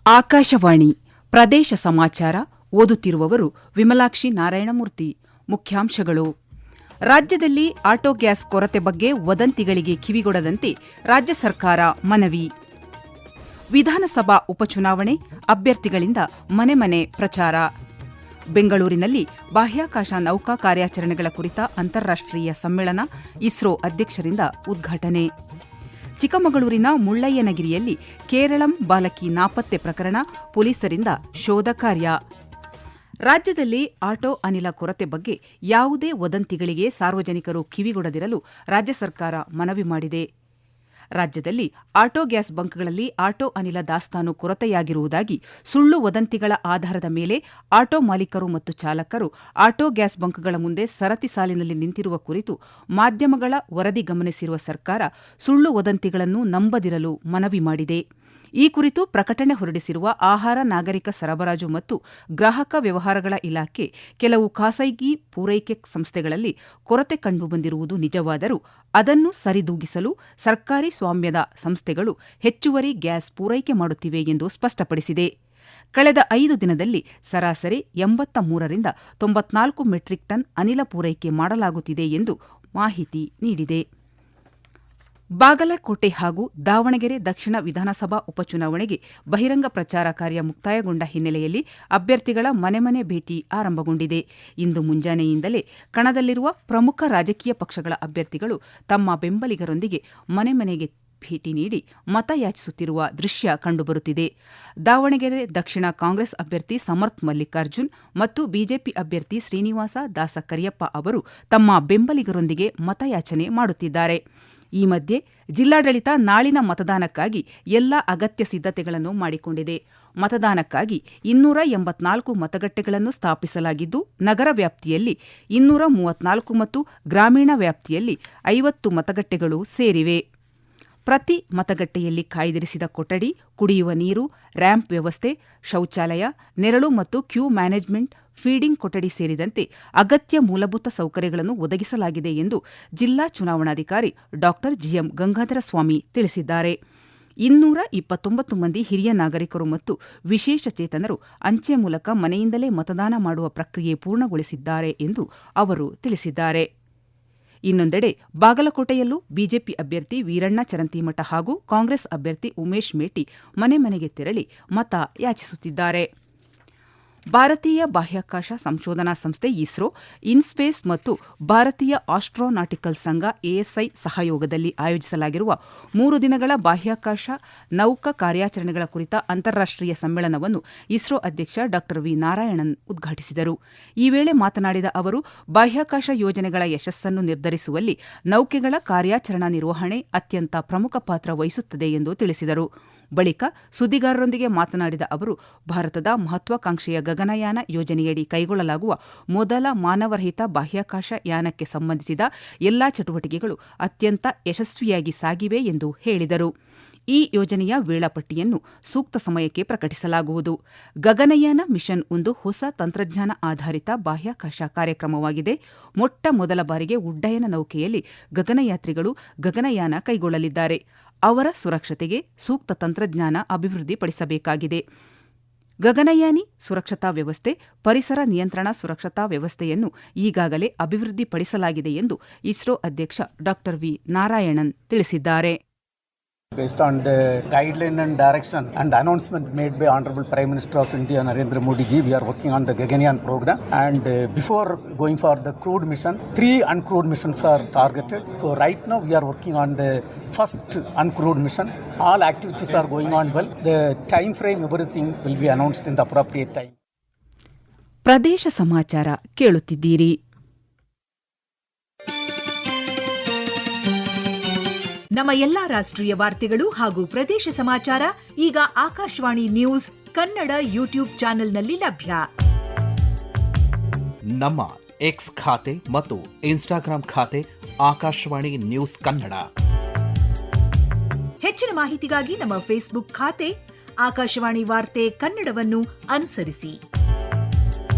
ಆಕಾಶವಾಣಿ ಪ್ರದೇಶ ಸಮಾಚಾರ ಓದುತ್ತಿರುವವರು ವಿಮಲಾಕ್ಷಿ ನಾರಾಯಣಮೂರ್ತಿ. ಮುಖ್ಯಾಂಶಗಳು. ರಾಜ್ಯದಲ್ಲಿ ಆಟೋ ಗ್ಯಾಸ್ ಕೊರತೆ ಬಗ್ಗೆ ವದಂತಿಗಳಿಗೆ ಕಿವಿಗೊಡದಂತೆ ರಾಜ್ಯ ಸರ್ಕಾರ ಮನವಿ. ವಿಧಾನಸಭಾ ಉಪಚುನಾವಣೆ ಅಭ್ಯರ್ಥಿಗಳಿಂದ ಮನೆ ಮನೆ ಪ್ರಚಾರ. ಬೆಂಗಳೂರಿನಲ್ಲಿ ಬಾಹ್ಯಾಕಾಶ ನೌಕಾ ಕಾರ್ಯಾಚರಣೆಗಳ ಕುರಿತ ಅಂತಾರಾಷ್ಟ್ರೀಯ ಸಮ್ಮೇಳನ ಇಸ್ರೋ ಅಧ್ಯಕ್ಷರಿಂದ ಉದ್ಘಾಟನೆ. ಚಿಕ್ಕಮಗಳೂರಿನ ಮುಳ್ಳಯ್ಯನಗಿರಿಯಲ್ಲಿ ಕೇರಳಂ ಬಾಲಕಿ ನಾಪತ್ತೆ ಪ್ರಕರಣ, ಪೊಲೀಸರಿಂದ ಶೋಧ ಕಾರ್ಯ. ರಾಜ್ಯದಲ್ಲಿ ಆಟೋ ಅನಿಲ ಕೊರತೆ ಬಗ್ಗೆ ಯಾವುದೇ ವದಂತಿಗಳಿಗೆ ಸಾರ್ವಜನಿಕರು ಕಿವಿಗೊಡದಿರಲು ರಾಜ್ಯ ಸರ್ಕಾರ ಮನವಿ ಮಾಡಿದೆ. ರಾಜ್ಯದಲ್ಲಿ ಆಟೋ ಗ್ಯಾಸ್ ಬಂಕ್ಗಳಲ್ಲಿ ಆಟೋ ಅನಿಲ ದಾಸ್ತಾನು ಕೊರತೆಯಾಗಿರುವುದಾಗಿ ಸುಳ್ಳು ವದಂತಿಗಳ ಆಧಾರದ ಮೇಲೆ ಆಟೋ ಮಾಲೀಕರು ಮತ್ತು ಚಾಲಕರು ಆಟೋ ಗ್ಯಾಸ್ ಬಂಕ್ಗಳ ಮುಂದೆ ಸರತಿ ಸಾಲಿನಲ್ಲಿ ನಿಂತಿರುವ ಕುರಿತು ಮಾಧ್ಯಮಗಳ ವರದಿ ಗಮನಿಸಿರುವ ಸರ್ಕಾರ ಸುಳ್ಳು ವದಂತಿಗಳನ್ನು ನಂಬದಿರಲು ಮನವಿ ಮಾಡಿದೆ. ಈ ಕುರಿತು ಪ್ರಕಟಣೆ ಹೊರಡಿಸಿರುವ ಆಹಾರ, ನಾಗರಿಕ ಸರಬರಾಜು ಮತ್ತು ಗ್ರಾಹಕ ವ್ಯವಹಾರಗಳ ಇಲಾಖೆ, ಕೆಲವು ಖಾಸಗಿ ಪೂರೈಕೆ ಸಂಸ್ಥೆಗಳಲ್ಲಿ ಕೊರತೆ ಕಂಡುಬಂದಿರುವುದು ನಿಜವಾದರೂ ಅದನ್ನು ಸರಿದೂಗಿಸಲು ಸರ್ಕಾರಿ ಸ್ವಾಮ್ಯದ ಸಂಸ್ಥೆಗಳು ಹೆಚ್ಚುವರಿ ಗ್ಯಾಸ್ ಪೂರೈಕೆ ಮಾಡುತ್ತಿವೆ ಎಂದು ಸ್ಪಷ್ಟಪಡಿಸಿದೆ. ಕಳೆದ 5 ದಿನದಲ್ಲಿ ಸರಾಸರಿ 83ರಿಂದ 94 ಮೆಟ್ರಿಕ್ ಟನ್ ಅನಿಲ ಪೂರೈಕೆ ಮಾಡಲಾಗುತ್ತಿದೆ ಎಂದು ಮಾಹಿತಿ ನೀಡಿದೆ. ಬಾಗಲಕೋಟೆ ಹಾಗೂ ದಾವಣಗೆರೆ ದಕ್ಷಿಣ ವಿಧಾನಸಭಾ ಉಪಚುನಾವಣೆಗೆ ಬಹಿರಂಗ ಪ್ರಚಾರ ಕಾರ್ಯ ಮುಕ್ತಾಯಗೊಂಡ ಹಿನ್ನೆಲೆಯಲ್ಲಿ ಅಭ್ಯರ್ಥಿಗಳ ಮನೆ ಮನೆ ಭೇಟಿ ಆರಂಭಗೊಂಡಿದೆ. ಇಂದು ಮುಂಜಾನೆಯಿಂದಲೇ ಕಣದಲ್ಲಿರುವ ಪ್ರಮುಖ ರಾಜಕೀಯ ಪಕ್ಷಗಳ ಅಭ್ಯರ್ಥಿಗಳು ತಮ್ಮ ಬೆಂಬಲಿಗರೊಂದಿಗೆ ಮನೆ ಮನೆಗೆ ಭೇಟಿ ನೀಡಿ ಮತಯಾಚಿಸುತ್ತಿರುವ ದೃಶ್ಯ ಕಂಡುಬರುತ್ತಿದೆ. ದಾವಣಗೆರೆ ದಕ್ಷಿಣ ಕಾಂಗ್ರೆಸ್ ಅಭ್ಯರ್ಥಿ ಸಮರ್ಥ್ ಮಲ್ಲಿಕಾರ್ಜುನ್ ಮತ್ತು ಬಿಜೆಪಿ ಅಭ್ಯರ್ಥಿ ಶ್ರೀನಿವಾಸ ದಾಸ ಕರಿಯಪ್ಪ ಅವರು ತಮ್ಮ ಬೆಂಬಲಿಗರೊಂದಿಗೆ ಮತಯಾಚನೆ ಮಾಡುತ್ತಿದ್ದಾರೆ. ಈ ಮಧ್ಯೆ ಜಿಲ್ಲಾಡಳಿತ ನಾಳಿನ ಮತದಾನಕ್ಕಾಗಿ ಎಲ್ಲ ಅಗತ್ಯ ಸಿದ್ಧತೆಗಳನ್ನು ಮಾಡಿಕೊಂಡಿದೆ. ಮತದಾನಕ್ಕಾಗಿ 284 ಮತಗಟ್ಟೆಗಳನ್ನು ಸ್ಥಾಪಿಸಲಾಗಿದ್ದು, ನಗರ ವ್ಯಾಪ್ತಿಯಲ್ಲಿ 234 ಮತ್ತು ಗ್ರಾಮೀಣ ವ್ಯಾಪ್ತಿಯಲ್ಲಿ 50 ಮತಗಟ್ಟೆಗಳು ಸೇರಿವೆ. ಪ್ರತಿ ಮತಗಟ್ಟೆಯಲ್ಲಿ ಕಾಯ್ದಿರಿಸಿದ ಕೊಠಡಿ, ಕುಡಿಯುವ ನೀರು, ರ್ಯಾಂಪ್ ವ್ಯವಸ್ಥೆ, ಶೌಚಾಲಯ, ನೆರಳು ಮತ್ತು ಕ್ಯೂ ಮ್ಯಾನೇಜ್ಮೆಂಟ್, ಫೀಡಿಂಗ್ ಕೊಠಡಿ ಸೇರಿದಂತೆ ಅಗತ್ಯ ಮೂಲಭೂತ ಸೌಕರ್ಯಗಳನ್ನು ಒದಗಿಸಲಾಗಿದೆ ಎಂದು ಜಿಲ್ಲಾ ಚುನಾವಣಾಧಿಕಾರಿ ಡಾ ಜಿಎಂ ಗಂಗಾಧರಸ್ವಾಮಿ ತಿಳಿಸಿದ್ದಾರೆ. 229 ಮಂದಿ ಹಿರಿಯ ನಾಗರಿಕರು ಮತ್ತು ವಿಶೇಷ ಚೇತನರು ಅಂಚೆ ಮೂಲಕ ಮನೆಯಿಂದಲೇ ಮತದಾನ ಮಾಡುವ ಪ್ರಕ್ರಿಯೆ ಪೂರ್ಣಗೊಳಿಸಿದ್ದಾರೆ ಎಂದು ಅವರು ತಿಳಿಸಿದ್ದಾರೆ. ಇನ್ನೊಂದೆಡೆ ಬಾಗಲಕೋಟೆಯಲ್ಲೂ ಬಿಜೆಪಿ ಅಭ್ಯರ್ಥಿ ವೀರಣ್ಣ ಚರಂತಿಮಠ ಹಾಗೂ ಕಾಂಗ್ರೆಸ್ ಅಭ್ಯರ್ಥಿ ಉಮೇಶ್ ಮೇಟಿ ಮನೆ ಮನೆಗೆ ತೆರಳಿ ಮತ ಯಾಚಿಸುತ್ತಿದ್ದಾರೆ. ಭಾರತೀಯ ಬಾಹ್ಯಾಕಾಶ ಸಂಶೋಧನಾ ಸಂಸ್ಥೆ ಇಸ್ರೋ, ಇನ್ಸ್ಪೇಸ್ ಮತ್ತು ಭಾರತೀಯ ಆಸ್ಟ್ರೋನಾಟಿಕಲ್ ಸಂಘ ಎಎಸ್ಐ ಸಹಯೋಗದಲ್ಲಿ ಆಯೋಜಿಸಲಾಗಿರುವ 3 ದಿನಗಳ ಬಾಹ್ಯಾಕಾಶ ನೌಕಾ ಕಾರ್ಯಾಚರಣೆಗಳ ಕುರಿತ ಅಂತಾರಾಷ್ಟ್ರೀಯ ಸಮ್ಮೇಳನವನ್ನು ಇಸ್ರೋ ಅಧ್ಯಕ್ಷ ಡಾ ವಿ ನಾರಾಯಣನ್ ಉದ್ಘಾಟಿಸಿದರು. ಈ ವೇಳೆ ಮಾತನಾಡಿದ ಅವರು, ಬಾಹ್ಯಾಕಾಶ ಯೋಜನೆಗಳ ಯಶಸ್ಸನ್ನು ನಿರ್ಧರಿಸುವಲ್ಲಿ ನೌಕೆಗಳ ಕಾರ್ಯಾಚರಣಾ ನಿರ್ವಹಣೆ ಅತ್ಯಂತ ಪ್ರಮುಖ ಪಾತ್ರ ವಹಿಸುತ್ತದೆ ಎಂದು ತಿಳಿಸಿದರು. ಬಳಿಕ ಸುದ್ದಿಗಾರರೊಂದಿಗೆ ಮಾತನಾಡಿದ ಅವರು, ಭಾರತದ ಮಹತ್ವಾಕಾಂಕ್ಷೆಯ ಗಗನಯಾನ ಯೋಜನೆಯಡಿ ಕೈಗೊಳ್ಳಲಾಗುವ ಮೊದಲ ಮಾನವರಹಿತ ಬಾಹ್ಯಾಕಾಶ ಯಾನಕ್ಕೆ ಸಂಬಂಧಿಸಿದ ಎಲ್ಲಾ ಚಟುವಟಿಕೆಗಳು ಅತ್ಯಂತ ಯಶಸ್ವಿಯಾಗಿ ಸಾಗಿವೆ ಎಂದು ಹೇಳಿದರು. ಈ ಯೋಜನೆಯ ವೇಳಾಪಟ್ಟಿಯನ್ನು ಸೂಕ್ತ ಸಮಯಕ್ಕೆ ಪ್ರಕಟಿಸಲಾಗುವುದು. ಗಗನಯಾನ ಮಿಷನ್ ಒಂದು ಹೊಸ ತಂತ್ರಜ್ಞಾನ ಆಧಾರಿತ ಬಾಹ್ಯಾಕಾಶ ಕಾರ್ಯಕ್ರಮವಾಗಿದೆ. ಮೊಟ್ಟ ಮೊದಲ ಬಾರಿಗೆ ಉಡ್ಡಯನ ನೌಕೆಯಲ್ಲಿ ಗಗನಯಾತ್ರಿಗಳು ಗಗನಯಾನ ಕೈಗೊಳ್ಳಲಿದ್ದಾರೆ. ಅವರ ಸುರಕ್ಷತೆಗೆ ಸೂಕ್ತ ತಂತ್ರಜ್ಞಾನ ಅಭಿವೃದ್ಧಿಪಡಿಸಬೇಕಾಗಿದೆ. ಗಗನಯಾನಿ ಸುರಕ್ಷತಾ ವ್ಯವಸ್ಥೆ, ಪರಿಸರ ನಿಯಂತ್ರಣ ಸುರಕ್ಷತಾ ವ್ಯವಸ್ಥೆಯನ್ನು ಈಗಾಗಲೇ ಅಭಿವೃದ್ಧಿಪಡಿಸಲಾಗಿದೆ ಎಂದು ಇಸ್ರೋ ಅಧ್ಯಕ್ಷ ಡಾ ವಿ ನಾರಾಯಣನ್ ತಿಳಿಸಿದ್ದಾರೆ. Based on the guideline and direction and the announcement made by Honorable Prime Minister of India Narendra Modi ji, we are working on the Gaganyaan program, and before going for the crewed mission, 3 uncrewed missions are targeted. So right now we are working on the first uncrewed mission. All activities are going on well. The time frame, everything will be announced in the appropriate time. ಪ್ರದೇಶ ಸಮಾಚಾರ ಕೇಳುತ್ತಿದ್ದೀರಿ. ನಮ್ಮ ಎಲ್ಲಾ ರಾಷ್ಟ್ರೀಯ ವಾರ್ತೆಗಳು ಹಾಗೂ ಪ್ರದೇಶ ಸಮಾಚಾರ ಈಗ Akashvani news Kannada YouTube ಚಾನೆಲ್ನಲ್ಲಿ ಲಭ್ಯ. ನಮ್ಮ ಎಕ್ಸ್ ಖಾತೆ ಮತ್ತು ಇನ್ಸ್ಟಾಗ್ರಾಂ ಖಾತೆ ಆಕಾಶವಾಣಿ ನ್ಯೂಸ್ ಕನ್ನಡ. ಹೆಚ್ಚಿನ ಮಾಹಿತಿಗಾಗಿ ನಮ್ಮ ಫೇಸ್ಬುಕ್ ಖಾತೆ ಆಕಾಶವಾಣಿ ವಾರ್ತೆ ಕನ್ನಡವನ್ನು ಅನುಸರಿಸಿ.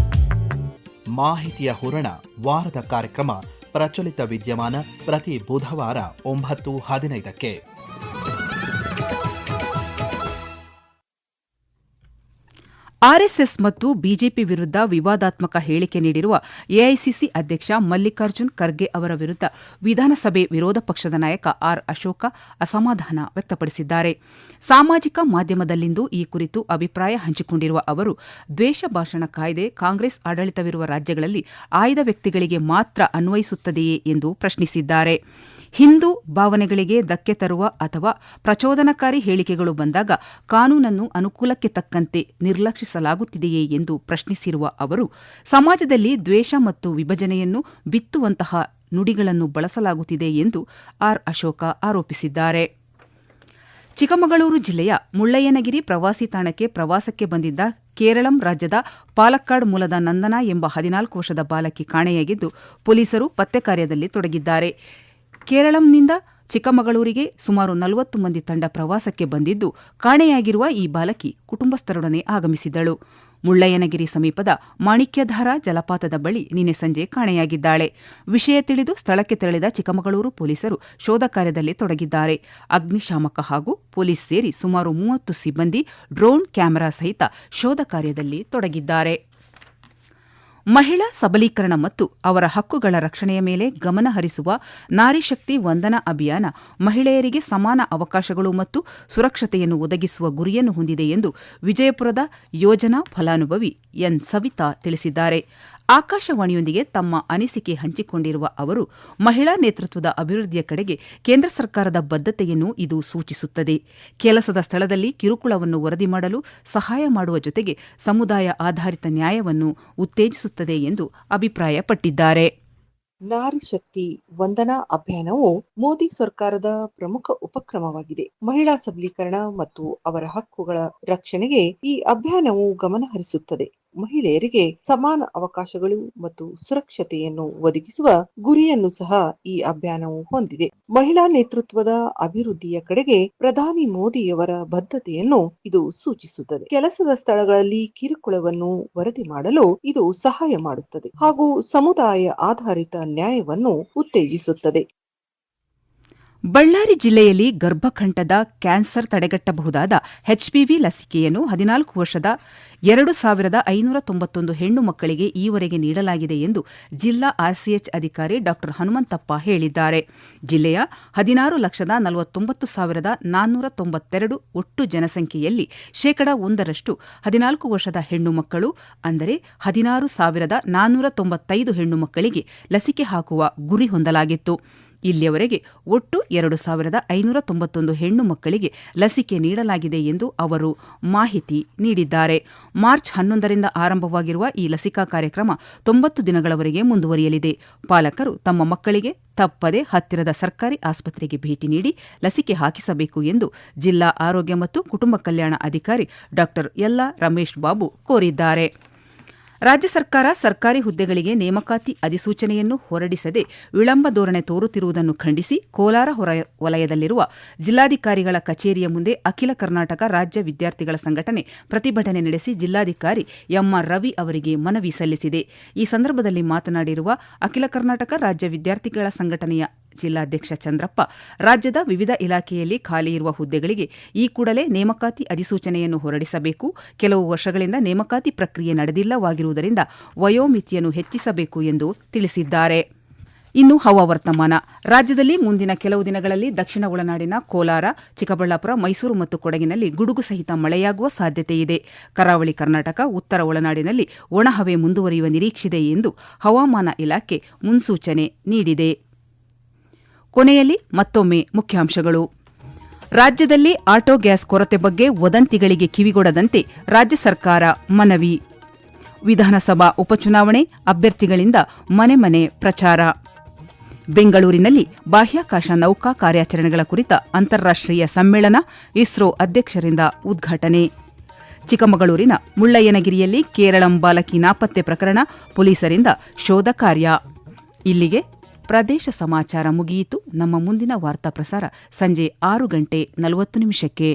ಮಾಹಿತಿಯ ಹೂರಣ ವಾರದ ಕಾರ್ಯಕ್ರಮ ಪ್ರಚಲಿತ ವಿದ್ಯಮಾನ ಪ್ರತಿ ಬುಧವಾರ 9:15. ಆರ್ಎಸ್ಎಸ್ ಮತ್ತು ಬಿಜೆಪಿ ವಿರುದ್ಧ ವಿವಾದಾತ್ಮಕ ಹೇಳಿಕೆ ನೀಡಿರುವ ಎಐಸಿಸಿ ಅಧ್ಯಕ್ಷ ಮಲ್ಲಿಕಾರ್ಜುನ್ ಖರ್ಗೆ ಅವರ ವಿರುದ್ಧ ವಿಧಾನಸಭೆ ವಿರೋಧ ಪಕ್ಷದ ನಾಯಕ ಆರ್ ಅಶೋಕ ಅಸಮಾಧಾನ ವ್ಯಕ್ತಪಡಿಸಿದ್ದಾರೆ. ಸಾಮಾಜಿಕ ಮಾಧ್ಯಮದಲ್ಲಿಂದು ಈ ಕುರಿತು ಅಭಿಪ್ರಾಯ ಹಂಚಿಕೊಂಡಿರುವ ಅವರು, ದ್ವೇಷ ಭಾಷಣ ಕಾಯ್ದೆ ಕಾಂಗ್ರೆಸ್ ಆಡಳಿತವಿರುವ ರಾಜ್ಯಗಳಲ್ಲಿ ಆಯ್ದ ವ್ಯಕ್ತಿಗಳಿಗೆ ಮಾತ್ರ ಅನ್ವಯಿಸುತ್ತದೆಯೇ ಎಂದು ಪ್ರಶ್ನಿಸಿದ್ದಾರೆ. ಹಿಂದೂ ಭಾವನೆಗಳಿಗೆ ಧಕ್ಕೆ ತರುವ ಅಥವಾ ಪ್ರಚೋದನಕಾರಿ ಹೇಳಿಕೆಗಳು ಬಂದಾಗ ಕಾನೂನನ್ನು ಅನುಕೂಲಕ್ಕೆ ತಕ್ಕಂತೆ ನಿರ್ಲಕ್ಷಿಸಲಾಗುತ್ತಿದೆಯೇ ಎಂದು ಪ್ರಶ್ನಿಸಿರುವ ಅವರು, ಸಮಾಜದಲ್ಲಿ ದ್ವೇಷ ಮತ್ತು ವಿಭಜನೆಯನ್ನು ಬಿತ್ತುವಂತಹ ನುಡಿಗಳನ್ನು ಬಳಸಲಾಗುತ್ತಿದೆ ಎಂದು ಆರ್ ಅಶೋಕ ಆರೋಪಿಸಿದ್ದಾರೆ. ಚಿಕ್ಕಮಗಳೂರು ಜಿಲ್ಲೆಯ ಮುಳ್ಳಯ್ಯನಗಿರಿ ಪ್ರವಾಸಿ ತಾಣಕ್ಕೆ ಪ್ರವಾಸಕ್ಕೆ ಬಂದಿದ್ದ ಕೇರಳಂ ರಾಜ್ಯದ ಪಾಲಕ್ಕಾಡ್ ಮೂಲದ ನಂದನಾ ಎಂಬ 14 ವರ್ಷದ ಬಾಲಕಿ ಕಾಣೆಯಾಗಿದ್ದು, ಪೊಲೀಸರು ಪತ್ತೆ ಕಾರ್ಯದಲ್ಲಿ ತೊಡಗಿದ್ದಾರೆ. ಕೇರಳಂನಿಂದ ಚಿಕ್ಕಮಗಳೂರಿಗೆ ಸುಮಾರು 40 ಮಂದಿ ತಂಡ ಪ್ರವಾಸಕ್ಕೆ ಬಂದಿದ್ದು, ಕಾಣೆಯಾಗಿರುವ ಈ ಬಾಲಕಿ ಕುಟುಂಬಸ್ಥರೊಡನೆ ಆಗಮಿಸಿದ್ದಳು. ಮುಳ್ಳಯ್ಯನಗಿರಿ ಸಮೀಪದ ಮಾಣಿಕ್ಯಧಾರ ಜಲಪಾತದ ಬಳಿ ನಿನ್ನೆ ಸಂಜೆ ಕಾಣೆಯಾಗಿದ್ದಾಳೆ. ವಿಷಯ ತಿಳಿದು ಸ್ಥಳಕ್ಕೆ ತೆರಳಿದ ಚಿಕ್ಕಮಗಳೂರು ಪೊಲೀಸರು ಶೋಧ ಕಾರ್ಯದಲ್ಲಿ ತೊಡಗಿದ್ದಾರೆ. ಅಗ್ನಿಶಾಮಕ ಹಾಗೂ ಪೊಲೀಸ್ ಸೇರಿ ಸುಮಾರು 30 ಸಿಬ್ಬಂದಿ ಡ್ರೋನ್ ಕ್ಯಾಮೆರಾ ಸಹಿತ ಶೋಧ ಕಾರ್ಯದಲ್ಲಿ ತೊಡಗಿದ್ದಾರೆ. ಮಹಿಳಾ ಸಬಲೀಕರಣ ಮತ್ತು ಅವರ ಹಕ್ಕುಗಳ ರಕ್ಷಣೆಯ ಮೇಲೆ ಗಮನ ಹರಿಸುವ ನಾರಿಶಕ್ತಿ ವಂದನಾ ಅಭಿಯಾನ ಮಹಿಳೆಯರಿಗೆ ಸಮಾನ ಅವಕಾಶಗಳು ಮತ್ತು ಸುರಕ್ಷತೆಯನ್ನು ಒದಗಿಸುವ ಗುರಿಯನ್ನು ಹೊಂದಿದೆ ಎಂದು ವಿಜಯಪುರದ ಯೋಜನಾ ಫಲಾನುಭವಿ ಎನ್ ಸವಿತಾ ತಿಳಿಸಿದ್ದಾರೆ. ಆಕಾಶವಾಣಿಯೊಂದಿಗೆ ತಮ್ಮ ಅನಿಸಿಕೆ ಹಂಚಿಕೊಂಡಿರುವ ಅವರು, ಮಹಿಳಾ ನೇತೃತ್ವದ ಅಭಿವೃದ್ಧಿಯ ಕಡೆಗೆ ಕೇಂದ್ರ ಸರ್ಕಾರದ ಬದ್ಧತೆಯನ್ನು ಇದು ಸೂಚಿಸುತ್ತದೆ. ಕೆಲಸದ ಸ್ಥಳದಲ್ಲಿ ಕಿರುಕುಳವನ್ನು ವರದಿ ಮಾಡಲು ಸಹಾಯ ಮಾಡುವ ಜೊತೆಗೆ ಸಮುದಾಯ ಆಧಾರಿತ ನ್ಯಾಯವನ್ನು ಉತ್ತೇಜಿಸುತ್ತದೆ ಎಂದು ಅಭಿಪ್ರಾಯಪಟ್ಟಿದ್ದಾರೆ. ನಾರಿ ಶಕ್ತಿ ವಂದನಾ ಅಭಿಯಾನವು ಮೋದಿ ಸರ್ಕಾರದ ಪ್ರಮುಖ ಉಪಕ್ರಮವಾಗಿದೆ. ಮಹಿಳಾ ಸಬಲೀಕರಣ ಮತ್ತು ಅವರ ಹಕ್ಕುಗಳ ರಕ್ಷಣೆಗೆ ಈ ಅಭಿಯಾನವು ಗಮನ ಹರಿಸುತ್ತದೆ. ಮಹಿಳೆಯರಿಗೆ ಸಮಾನ ಅವಕಾಶಗಳು ಮತ್ತು ಸುರಕ್ಷತೆಯನ್ನು ಒದಗಿಸುವ ಗುರಿಯನ್ನು ಸಹ ಈ ಅಭಿಯಾನವು ಹೊಂದಿದೆ. ಮಹಿಳಾ ನೇತೃತ್ವದ ಅಭಿವೃದ್ಧಿಯ ಕಡೆಗೆ ಪ್ರಧಾನಿ ಮೋದಿಯವರ ಬದ್ಧತೆಯನ್ನು ಇದು ಸೂಚಿಸುತ್ತದೆ. ಕೆಲಸದ ಸ್ಥಳಗಳಲ್ಲಿ ಕಿರುಕುಳವನ್ನು ವರದಿ ಮಾಡಲು ಇದು ಸಹಾಯ ಮಾಡುತ್ತದೆ ಹಾಗೂ ಸಮುದಾಯ ಆಧಾರಿತ ನ್ಯಾಯವನ್ನು ಉತ್ತೇಜಿಸುತ್ತದೆ. ಬಳ್ಳಾರಿ ಜಿಲ್ಲೆಯಲ್ಲಿ ಗರ್ಭಕಂಠದ ಕ್ಯಾನ್ಸರ್ ತಡೆಗಟ್ಟಬಹುದಾದ ಎಚ್ಪಿವಿ ಲಸಿಕೆಯನ್ನು 14 ವರ್ಷದ 2,591 ಹೆಣ್ಣು ಮಕ್ಕಳಿಗೆ ಈವರೆಗೆ ನೀಡಲಾಗಿದೆ ಎಂದು ಜಿಲ್ಲಾ ಆರ್ಸಿಎಚ್ ಅಧಿಕಾರಿ ಡಾ ಹನುಮಂತಪ್ಪ ಹೇಳಿದ್ದಾರೆ. ಜಿಲ್ಲೆಯ 16,49,492 ಒಟ್ಟು ಜನಸಂಖ್ಯೆಯಲ್ಲಿ 1% 14 ವರ್ಷದ ಹೆಣ್ಣು ಮಕ್ಕಳು, ಅಂದರೆ 16,495 ಹೆಣ್ಣು ಮಕ್ಕಳಿಗೆ ಲಸಿಕೆ ಹಾಕುವ ಗುರಿ ಹೊಂದಲಾಗಿತ್ತು. ಇಲ್ಲಿಯವರೆಗೆ ಒಟ್ಟು 2,591 ಹೆಣ್ಣು ಮಕ್ಕಳಿಗೆ ಲಸಿಕೆ ನೀಡಲಾಗಿದೆ ಎಂದು ಅವರು ಮಾಹಿತಿ ನೀಡಿದ್ದಾರೆ. ಮಾರ್ಚ್ 11ರಿಂದ ಆರಂಭವಾಗಿರುವ ಈ ಲಸಿಕಾ ಕಾರ್ಯಕ್ರಮ 90 ದಿನಗಳವರೆಗೆ ಮುಂದುವರಿಯಲಿದೆ. ಪಾಲಕರು ತಮ್ಮ ಮಕ್ಕಳಿಗೆ ತಪ್ಪದೆ ಹತ್ತಿರದ ಸರ್ಕಾರಿ ಆಸ್ಪತ್ರೆಗೆ ಭೇಟಿ ನೀಡಿ ಲಸಿಕೆ ಹಾಕಿಸಬೇಕು ಎಂದು ಜಿಲ್ಲಾ ಆರೋಗ್ಯ ಮತ್ತು ಕುಟುಂಬ ಕಲ್ಯಾಣ ಅಧಿಕಾರಿ ಡಾ ಯಲ್ಲಾ ರಮೇಶ್ ಬಾಬು ಕೋರಿದ್ದಾರೆ. ರಾಜ್ಯ ಸರ್ಕಾರ ಸರ್ಕಾರಿ ಹುದ್ದೆಗಳಿಗೆ ನೇಮಕಾತಿ ಅಧಿಸೂಚನೆಯನ್ನು ಹೊರಡಿಸದೆ ವಿಳಂಬ ಧೋರಣೆ ತೋರುತ್ತಿರುವುದನ್ನು ಖಂಡಿಸಿ ಕೋಲಾರ ಹೊರ ವಲಯದಲ್ಲಿರುವ ಜಿಲ್ಲಾಧಿಕಾರಿಗಳ ಕಚೇರಿಯ ಮುಂದೆ ಅಖಿಲ ಕರ್ನಾಟಕ ರಾಜ್ಯ ವಿದ್ಯಾರ್ಥಿಗಳ ಸಂಘಟನೆ ಪ್ರತಿಭಟನೆ ನಡೆಸಿ ಜಿಲ್ಲಾಧಿಕಾರಿ ಎಂಆರ್ ರವಿ ಅವರಿಗೆ ಮನವಿ ಸಲ್ಲಿಸಿದೆ. ಈ ಸಂದರ್ಭದಲ್ಲಿ ಮಾತನಾಡಿರುವ ಅಖಿಲ ಕರ್ನಾಟಕ ರಾಜ್ಯ ವಿದ್ಯಾರ್ಥಿಗಳ ಸಂಘಟನೆಯ ಜಿಲ್ಲಾಧ್ಯಕ್ಷ ಚಂದ್ರಪ್ಪ, ರಾಜ್ಯದ ವಿವಿಧ ಇಲಾಖೆಯಲ್ಲಿ ಖಾಲಿ ಇರುವ ಹುದ್ದೆಗಳಿಗೆ ಈ ಕೂಡಲೇ ನೇಮಕಾತಿ ಅಧಿಸೂಚನೆಯನ್ನು ಹೊರಡಿಸಬೇಕು. ಕೆಲವು ವರ್ಷಗಳಿಂದ ನೇಮಕಾತಿ ಪ್ರಕ್ರಿಯೆ ನಡೆದಿಲ್ಲವಾಗಿರುವುದರಿಂದ ವಯೋಮಿತಿಯನ್ನು ಹೆಚ್ಚಿಸಬೇಕು ಎಂದು ತಿಳಿಸಿದ್ದಾರೆ. ಇನ್ನು ಹವಾವರ್ತಮಾನ. ರಾಜ್ಯದಲ್ಲಿ ಮುಂದಿನ ಕೆಲವು ದಿನಗಳಲ್ಲಿ ದಕ್ಷಿಣ ಒಳನಾಡಿನ ಕೋಲಾರ, ಚಿಕ್ಕಬಳ್ಳಾಪುರ, ಮೈಸೂರು ಮತ್ತು ಕೊಡಗಿನಲ್ಲಿ ಗುಡುಗು ಸಹಿತ ಮಳೆಯಾಗುವ ಸಾಧ್ಯತೆಯಿದೆ. ಕರಾವಳಿ ಕರ್ನಾಟಕ, ಉತ್ತರ ಒಳನಾಡಿನಲ್ಲಿ ಒಣಹವೆ ಮುಂದುವರಿಯುವ ನಿರೀಕ್ಷೆಯಿದೆ ಎಂದು ಹವಾಮಾನ ಇಲಾಖೆ ಮುನ್ಸೂಚನೆ ನೀಡಿದೆ. ಕೊನೆಯಲ್ಲಿ ಮತ್ತೊಮ್ಮೆ ಮುಖ್ಯಾಂಶಗಳು. ರಾಜ್ಯದಲ್ಲಿ ಆಟೋ ಗ್ಯಾಸ್ ಕೊರತೆ ಬಗ್ಗೆ ವದಂತಿಗಳಿಗೆ ಕಿವಿಗೊಡದಂತೆ ರಾಜ್ಯ ಸರ್ಕಾರ ಮನವಿ. ವಿಧಾನಸಭಾ ಉಪಚುನಾವಣೆ ಅಭ್ಯರ್ಥಿಗಳಿಂದ ಮನೆ ಮನೆ ಪ್ರಚಾರ. ಬೆಂಗಳೂರಿನಲ್ಲಿ ಬಾಹ್ಯಾಕಾಶ ನೌಕಾ ಕಾರ್ಯಾಚರಣೆಗಳ ಕುರಿತ ಅಂತಾರಾಷ್ಟ್ರೀಯ ಸಮ್ಮೇಳನ, ಇಸ್ರೋ ಅಧ್ಯಕ್ಷರಿಂದ ಉದ್ಘಾಟನೆ. ಚಿಕ್ಕಮಗಳೂರಿನ ಮುಳ್ಳಯ್ಯನಗಿರಿಯಲ್ಲಿ ಕೇರಳಂ ಬಾಲಕಿ ನಾಪತ್ತೆ ಪ್ರಕರಣ, ಪೊಲೀಸರಿಂದ ಶೋಧ ಕಾರ್ಯ. ಇಲ್ಲಿಗೆ ಪ್ರದೇಶ ಸಮಾಚಾರ ಮುಗಿಯಿತು. ನಮ್ಮ ಮುಂದಿನ ವಾರ್ತಾ ಪ್ರಸಾರ ಸಂಜೆ 6:40 ನಿಮಿಷಕ್ಕೆ.